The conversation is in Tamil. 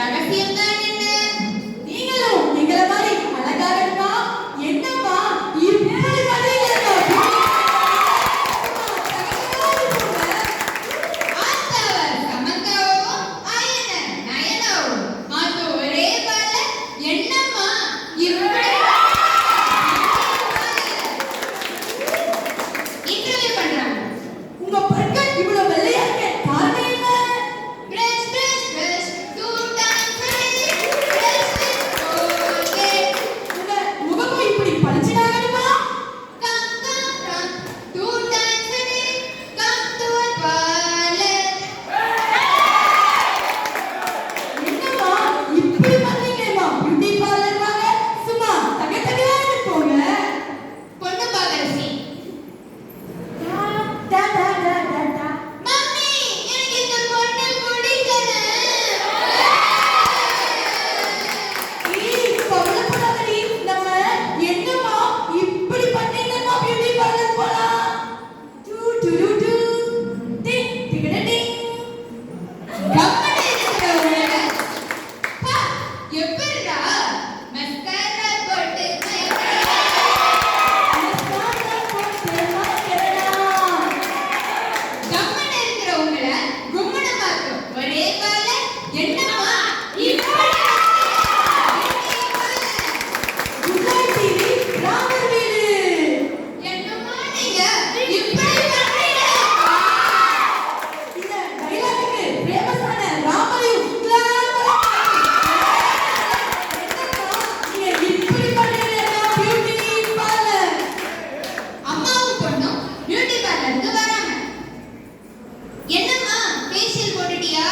ரகசியம் தான் என்ன? நீங்களும் எங்களை மாதிரி அழகாரமா என்னம்மா இப்படி பண்ணீங்க? ஆத்தவர் சமந்தாவும் ஆயனர் நயனாவும் மாத்து ஒரே பால என்னம்மா இப்படி இன்டர்வியூ பண்றாங்க. உங்க பற்கள் இவ்வளவு வெள்ளையா இருக்க காரணம் என்ன? Brush brush brush 2 times a day. Brush Colgate. உங்க முகமும் இப்படி பளிச்சுடாகணுமா? Come come come 2 times a day. Come to a parlor. என்னம்மா இப்படி பண்ணீங்கம்மா? பியூட்டி பார்லர் வாங்க சும்மா தகதகன்னு போங்க. பொண்ணு பார்க்கற scene. டா டா டா டா டா. மம்மி எனக்கு இந்த பொண்ணு பிடிக்கல. ஏய் கவலைப்படாதடி. நம்ம என்னம்மா இப்படி பண்ணீங்கம்மா பியூட்டி பார்லர் போலாம். டு டு டு டு. டிங் டிங்கட டிங். கம்மனே இருக்கிறவங்க. பா எப்படிடா மஸ்காரா போட்டு கம்மனே இருக்கிறவங்கள கும்மன மாத்தும் ஒரே பால என்னம்மா இப்படி என்னம்மா நீங்க இப்படி பண்றீங்க? அம்மாவும் பொண்ணும் பியூட்டி பார்லருக்கு வராங்க. என்னம்மா ஃபேஷியல் போட்டுட்டியா?